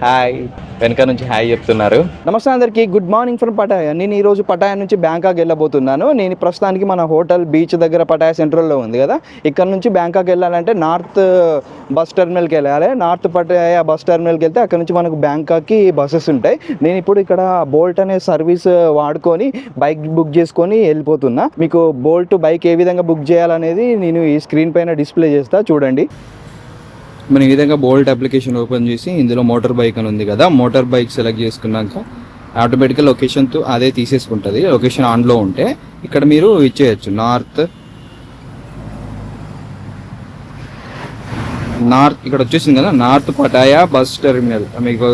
Hi, వెనక నుంచి hi చెప్తున్నారు. నమస్తే అందరికి, గుడ్ మార్నింగ్ ఫ్రమ్ పటాయా. నేను ఈరోజు పటాయా నుంచి బ్యాంకాక్ వెళ్ళబోతున్నాను. నేను ప్రస్తుతానికి మన హోటల్ బీచ్ దగ్గర పటాయా సెంట్రల్లో ఉంది కదా, ఇక్కడ నుంచి బ్యాంకాక్ వెళ్ళాలంటే నార్త్ బస్ టెర్మినల్కి వెళ్ళాలి. నార్త్ పటాయా బస్ టెర్మినల్కి వెళ్తే అక్కడ నుంచి మనకు బ్యాంకాక్కి బస్సెస్ ఉంటాయి. నేను ఇప్పుడు ఇక్కడ బోల్ట్ అనే సర్వీస్ వాడుకొని బైక్ బుక్ చేసుకొని వెళ్ళిపోతున్నా. మీకు బోల్ట్ బైక్ ఏ విధంగా బుక్ చేయాలనేది నేను ఈ స్క్రీన్ పైన డిస్ప్లే చేస్తా, చూడండి. మనం ఈ విధంగా బోల్ట్ అప్లికేషన్ ఓపెన్ చేసి ఇందులో మోటార్ బైక్ అని ఉంది కదా, మోటార్ బైక్ సెలెక్ట్ చేసుకున్నాక ఆటోమేటిక్గా లొకేషన్తో అదే తీసేసుకుంటుంది. లొకేషన్ ఆన్లో ఉంటే ఇక్కడ మీరు ఇచ్చేయచ్చు నార్త్ ఇక్కడ వచ్చేసింది కదా, నార్త్ పటాయా బస్ టెర్మినల్. మీకు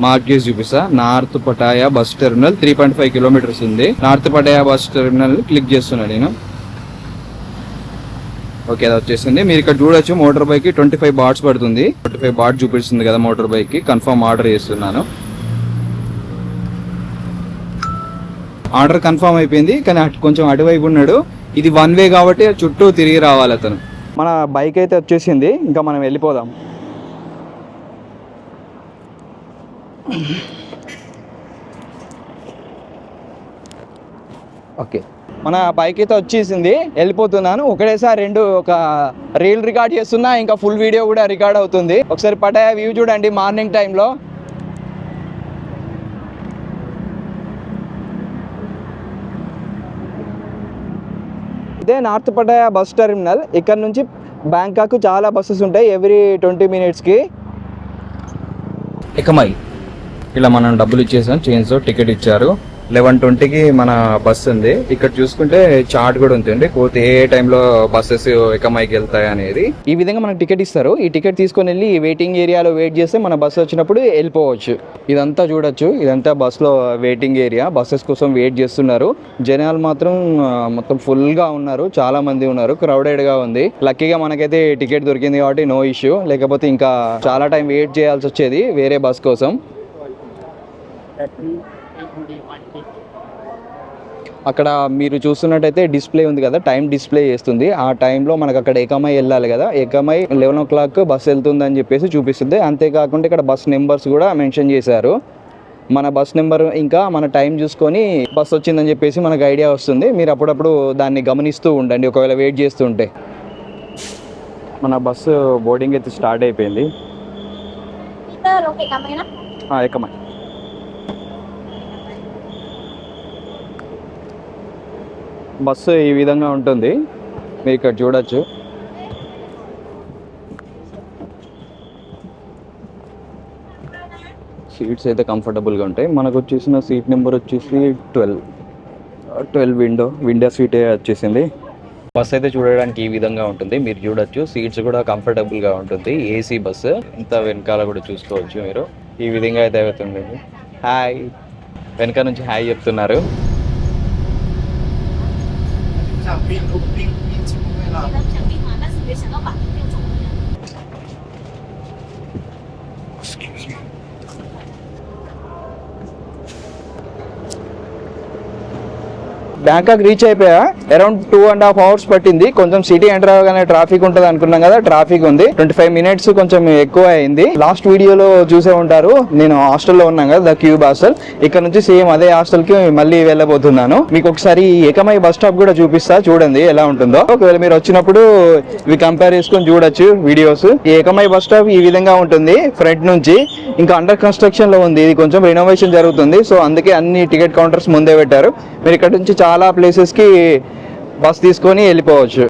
మార్క్ చేసి చూపిస్తా. North Pattaya bus terminal 3.5 kilometres ఉంది. North Pattaya bus terminal click చేస్తున్నా నేను. ఓకే, అది వచ్చేసింది. మీరు ఇక్కడ చూడొచ్చు మోటార్ బైక్ 25 బాట్స్ పడుతుంది. 25 బాట్ చూపిస్తుంది కదా మోటార్ బైక్ కి. కన్ఫర్మ్ ఆర్డర్ చేస్తున్నాను. ఆర్డర్ కన్ఫర్మ్ అయిపోయింది, కానీ కొంచెం అటువైపు ఉన్నాడు. ఇది 1 వే కాబట్టి చుట్టూ తిరిగి రావాలి అతను. మన బైక్ అయితే వచ్చేసింది, ఇంకా మనం వెళ్ళిపోదాం. ఓకే, మన బైక్ అయితే వచ్చేసింది, వెళ్ళిపోతున్నాను. ఒకటేసారి ఒక రీల్ రికార్డ్ చేస్తున్నా, ఇంకా ఫుల్ వీడియో కూడా రికార్డ్ అవుతుంది. ఒకసారి పటాయా వ్యూ చూడండి మార్నింగ్ టైంలో. ఇదే నార్త్ పటాయా బస్ టెర్మినల్. ఇక్కడ నుంచి బ్యాంకాక్ చాలా బస్సెస్ ఉంటాయి ఎవ్రీ 20 మినిట్స్కి. ఎకమై ఇలా మనం డబ్బులు ఇచ్చేసాం, చైన్స్తో టికెట్ ఇచ్చారు. 11:20కి మన బస్ ఉంది. ఇక్కడ చూసుకుంటే చార్ట్ కూడా ఉంటుంది, పోతే ఏ టైంలో బస్సెస్ ఎకమైకి వెళ్తాయి అనేది. ఈ విధంగా మనకు టికెట్ ఇస్తారు. ఈ టికెట్ తీసుకొని వెళ్ళి వెయిటింగ్ ఏరియాలో వెయిట్ చేస్తే మన బస్సు వచ్చినప్పుడు వెళ్ళిపోవచ్చు. ఇదంతా చూడొచ్చు, ఇదంతా బస్సులో వెయిటింగ్ ఏరియా. బస్సెస్ కోసం వెయిట్ చేస్తున్నారు. జనాలు మాత్రం మొత్తం ఫుల్గా ఉన్నారు, చాలా మంది ఉన్నారు, క్రౌడెడ్గా ఉంది. లక్కీగా మనకైతే టికెట్ దొరికింది కాబట్టి నో ఇష్యూ, లేకపోతే ఇంకా చాలా టైం వెయిట్ చేయాల్సి వచ్చేది వేరే బస్ కోసం. అక్కడ మీరు చూస్తున్నట్టయితే డిస్ప్లే ఉంది కదా, టైం డిస్ప్లే చేస్తుంది. ఆ టైంలో మనకు అక్కడ ఎకమై వెళ్ళాలి కదా, ఎకమై 11 o'clock బస్ వెళ్తుందని చెప్పేసి చూపిస్తుంది. అంతేకాకుండా ఇక్కడ బస్ నెంబర్స్ కూడా మెన్షన్ చేశారు. మన బస్ నెంబర్ ఇంకా మన టైం చూసుకొని బస్ వచ్చిందని చెప్పేసి మనకు ఐడియా వస్తుంది. మీరు అప్పుడప్పుడు దాన్ని గమనిస్తూ ఉండండి ఒకవేళ వెయిట్ చేస్తుంటే. మన బస్సు బోర్డింగ్ అయితే స్టార్ట్ అయిపోయింది. ఎకమై బస్సు ఈ విధంగా ఉంటుంది, మీరు ఇక్కడ చూడొచ్చు. సీట్స్ అయితే కంఫర్టబుల్గా ఉంటాయి. మనకు వచ్చేసిన సీట్ నెంబర్ వచ్చేసి 12 విండో సీటే వచ్చేసింది. బస్ అయితే చూడడానికి ఈ విధంగా ఉంటుంది, మీరు చూడొచ్చు. సీట్స్ కూడా కంఫర్టబుల్గా ఉంటుంది, ఏసీ బస్సు. ఇంత వెనకాల కూడా చూసుకోవచ్చు మీరు. ఈ విధంగా అయితే అవుతుంది. హాయ్, వెనక నుంచి హాయ్ చెప్తున్నారు. బ్యాంకాక్ రీచ్ అయిపోయా. అరౌండ్ 2.5 hours పట్టింది. కొంచెం సిటీ ఎంటర్ అవ్వగానే ట్రాఫిక్ ఉంటుంది అనుకున్నాం కదా, ట్రాఫిక్ ఉంది. 25 minutes కొంచెం ఎక్కువ అయింది. లాస్ట్ వీడియోలో చూసే ఉంటారు, నేను హాస్టల్లో ఉన్నాను కదా, ద క్యూబ్ హాస్టల్. ఇక్కడ నుంచి సేమ్ అదే హాస్టల్ కి మళ్ళీ వెళ్ళబోతున్నాను. మీకు ఒకసారి ఎకమై బస్ స్టాప్ కూడా చూపిస్తా, చూడండి ఎలా ఉంటుందో. ఒకవేళ మీరు వచ్చినప్పుడు ఇవి కంపేర్ చేసుకొని చూడొచ్చు వీడియోస్. ఈ ఎకమై బస్ స్టాప్ ఈ విధంగా ఉంటుంది ఫ్రంట్ నుంచి. ఇంకా అండర్ కన్స్ట్రక్షన్ లో ఉంది, ఇది కొంచెం రెనోవేషన్ జరుగుతుంది. సో అందుకే అన్ని టికెట్ కౌంటర్స్ ముందే పెట్టారు. మీరు ఇక్కడ నుంచి చాలా ప్లేసెస్ కి బస్ తీసుకొని వెళ్ళిపోవచ్చు.